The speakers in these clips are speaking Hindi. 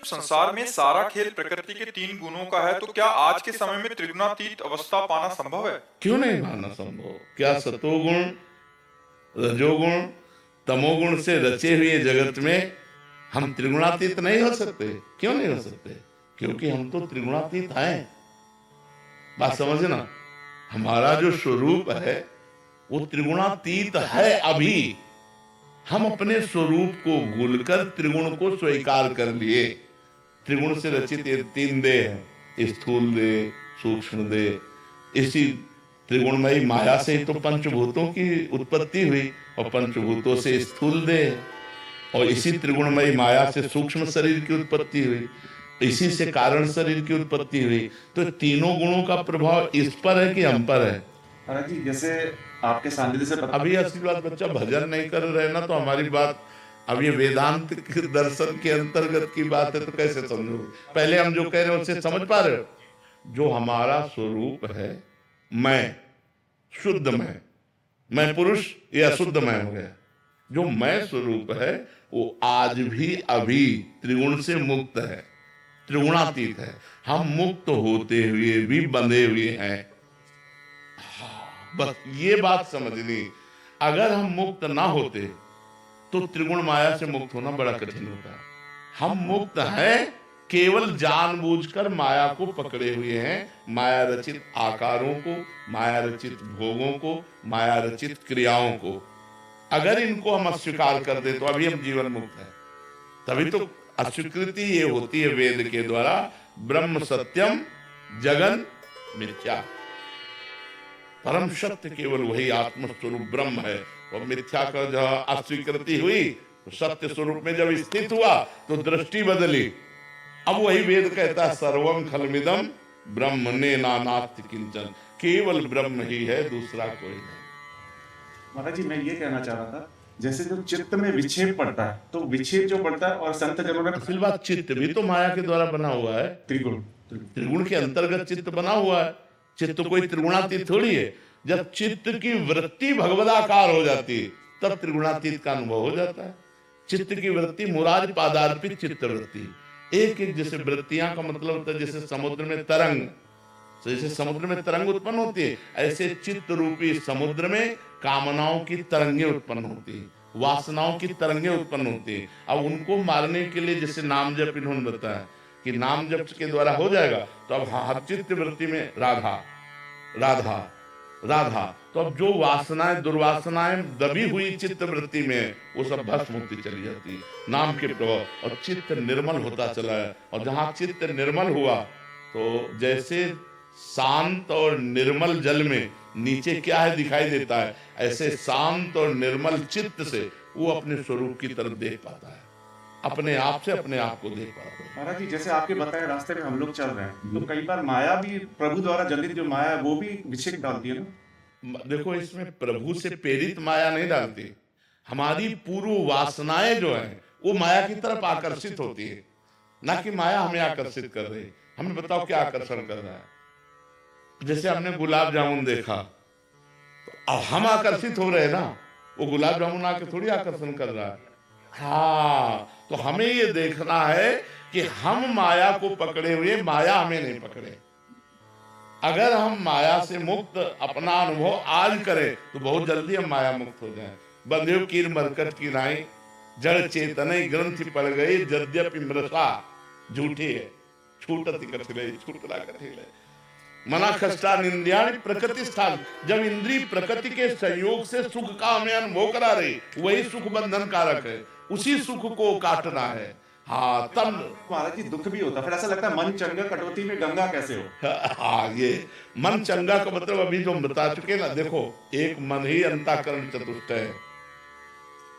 संसार में सारा खेल प्रकृति के तीन गुणों का है, तो क्या आज के समय में त्रिगुणातीत अवस्था पाना संभव है? क्यों नहीं पाना संभव? क्या सतोगुण, रजोगुण, तमोगुण से रचे हुए जगत में हम त्रिगुणातीत नहीं हो सकते? क्यों नहीं हो सकते? क्योंकि हम तो त्रिगुणातीत हैं। बात समझना, हमारा जो स्वरूप है वो त्रिगुणातीत है। अभी हम अपने स्वरूप को भूलकर त्रिगुण को स्वीकार कर लिए। त्रिगुण से रचित ये तीन देह है, स्थूल देह, सूक्ष्म देह। इसी त्रिगुणमयी माया से ही तो पंचभूतों की उत्पत्ति हुई, और पंचभूतों से स्थूल देह, और इसी त्रिगुणमयी माया से सूक्ष्म शरीर की उत्पत्ति हुई, इसी से कारण शरीर की उत्पत्ति हुई। तो तीनों गुणों का प्रभाव इस पर है कि हम पर है? महाराज जी, जैसे आपके सानिध्य से अभी असली बात, बच्चा भजन नहीं कर रहे ना, तो हमारी बात अब ये वेदांत के दर्शन के अंतर्गत की बात है, तो कैसे समझोगे? पहले हम जो कह रहे हो उससे समझ पा रहे हो? जो हमारा स्वरूप है, मैं शुद्ध मैं पुरुष या शुद्ध मैं हो गया। जो मैं स्वरूप है वो आज भी अभी त्रिगुण से मुक्त है, त्रिगुणातीत है। हम मुक्त होते हुए भी बंधे हुए हैं। बस ये बात समझनी। अगर हम मुक्त ना होते तो त्रिगुण माया से मुक्त होना बड़ा कठिन होता है। हम मुक्त हैं, केवल जानबूझकर माया को पकड़े हुए हैं। माया रचित आकारों को, माया रचित भोगों को, माया रचित क्रियाओं को। अगर इनको हम अस्वीकार कर दे तो अभी हम जीवन मुक्त हैं। तभी तो अस्वीकृति ये होती है वेद के द्वारा, ब्रह्म सत्यम जगन मिथ्या। परम सत्य केवल वही आत्मस्वरूप ब्रह्म है, और मिथ्या का जब अस्वीकृति हुई तो सत्य स्वरूप में जब स्थित हुआ तो दृष्टि बदली। अब वही वेद कहता है सर्वम खलमिदम ब्रह्म ने नानास्ति किंचन, केवल ब्रह्म ही है, दूसरा कोई नहीं। महाराज जी, मैं ये कहना चाह रहा था, जैसे जो चित्त में विक्षेप पड़ता है, तो विक्षेप जो पड़ता है और संत जनों ने असल बात, चित्त भी तो माया के द्वारा बना हुआ है। त्रिगुण के अंतर्गत चित्त बना हुआ है। चित्त कोई त्रिगुणातीत थोड़ी है। जब चित्त की वृत्ति भगवदाकार हो जाती है तब त्रिगुणातीत का अनुभव हो जाता है। चित्त की वृत्ति मुराद पादार्पित चित्त वृत्ति, एक एक जैसे वृत्तियां का मतलब होता है जैसे समुद्र में तरंग, जैसे समुद्र में तरंग उत्पन्न होती है, ऐसे चित्त रूपी समुद्र में कामनाओं की तरंगे उत्पन्न होती है, वासनाओं की तरंगे उत्पन्न होती है। अब उनको मारने के लिए जैसे नाम जप इन्होंने बताया कि नाम जप के द्वारा हो जाएगा, तो अब हर चित्त वृत्ति में राधा राधा राधा, तो अब जो वासनाएं दुर्वासनाएं दबी हुई चित्त वृत्ति में वो सब भस्म होती चली जाती है नाम के प्रभाव, और चित्त निर्मल होता चला है। और जहां चित्त निर्मल हुआ तो जैसे शांत और निर्मल जल में नीचे क्या है दिखाई देता है, ऐसे शांत और निर्मल चित्त से वो अपने स्वरूप की तरफ देख पाता है, अपने आप से अपने आप को देख पाता है। महाराज जी, जैसे आपके बताए रास्ते में हम लोग चल रहे हैं, तो कई बार माया भी, प्रभु द्वारा जनित जो माया है वो भी विक्षेप डालती है ना। देखो, इसमें प्रभु से प्रेरित माया नहीं डालती। हमारी पूर्व वासनाएं जो हैं वो माया की तरफ आकर्षित होती है, ना कि माया हमें आकर्षित कर रही है। हमें बताओ क्या आकर्षण कर रहा है? जैसे हमने गुलाब जामुन देखा तो अब हम आकर्षित हो रहे हैं ना, वो गुलाब जामुन आके थोड़ी आकर्षण कर रहा है। हाँ, तो हमें ये देखना है कि हम माया को पकड़े हुए, माया हमें नहीं पकड़े। अगर हम माया से मुक्त अपना अनुभव आज करें तो बहुत जल्दी हम माया मुक्त हो जाएं। बंधेव कीर मरकट की नाई, जड़ चेतन ग्रंथि पड़ गई, यद्यपि मृषा झूठी है, छूटती कथिले छूटला कथिले मना खस्ता निंद्यानि प्रकृति स्थान। जब इंद्रिय प्रकृति के संयोग से सुख का हमें अनुभव करा रही, वही सुख बंधन कारक है, उसी सुख को काटना है। हाँ, तब महाराज जी दुख भी होता है, फिर ऐसा लगता है मन चंगा कटौती में गंगा कैसे हो। हाँ, ये मन चंगा का मतलब अभी जो हम बता चुके ना। देखो, एक मन ही अंतःकरण चतुष्ट है।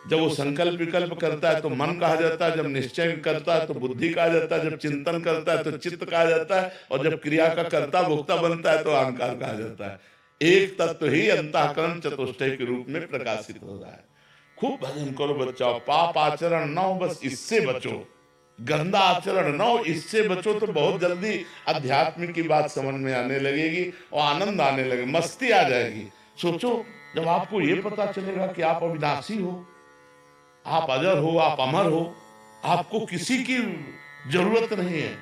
जब वो संकल्प विकल्प करता है तो मन कहा जाता है, जब निश्चय करता है तो बुद्धि कहा जाता है, जब चिंतन करता है तो चित्त कहा जाता है, और जब क्रिया का कर्ता भोक्ता बनता है तो अहंकार कहा जाता है। एक तत्व ही अंतःकरण चतुष्टय के रूप में प्रकाशित हो रहा है। खूब भजन करो बच्चों, पाप आचरण न हो, बस इससे बचो। गंदा आचरण न हो, इससे बचो, तो बहुत जल्दी अध्यात्म की बात समझ में आने लगेगी और आनंद आने लगे, मस्ती आ जाएगी। सोचो, जब आपको ये पता चलेगा कि आप अविनाशी हो, आप अजर हो, आप अमर हो, आपको किसी की जरूरत नहीं है,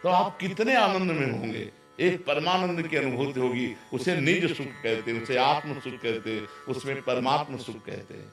तो आप कितने आनंद में होंगे। एक परमानंद की अनुभूति होगी, उसे निज सुख कहते हैं, उसे आत्म सुख कहते हैं, उसमें परमात्म सुख कहते हैं।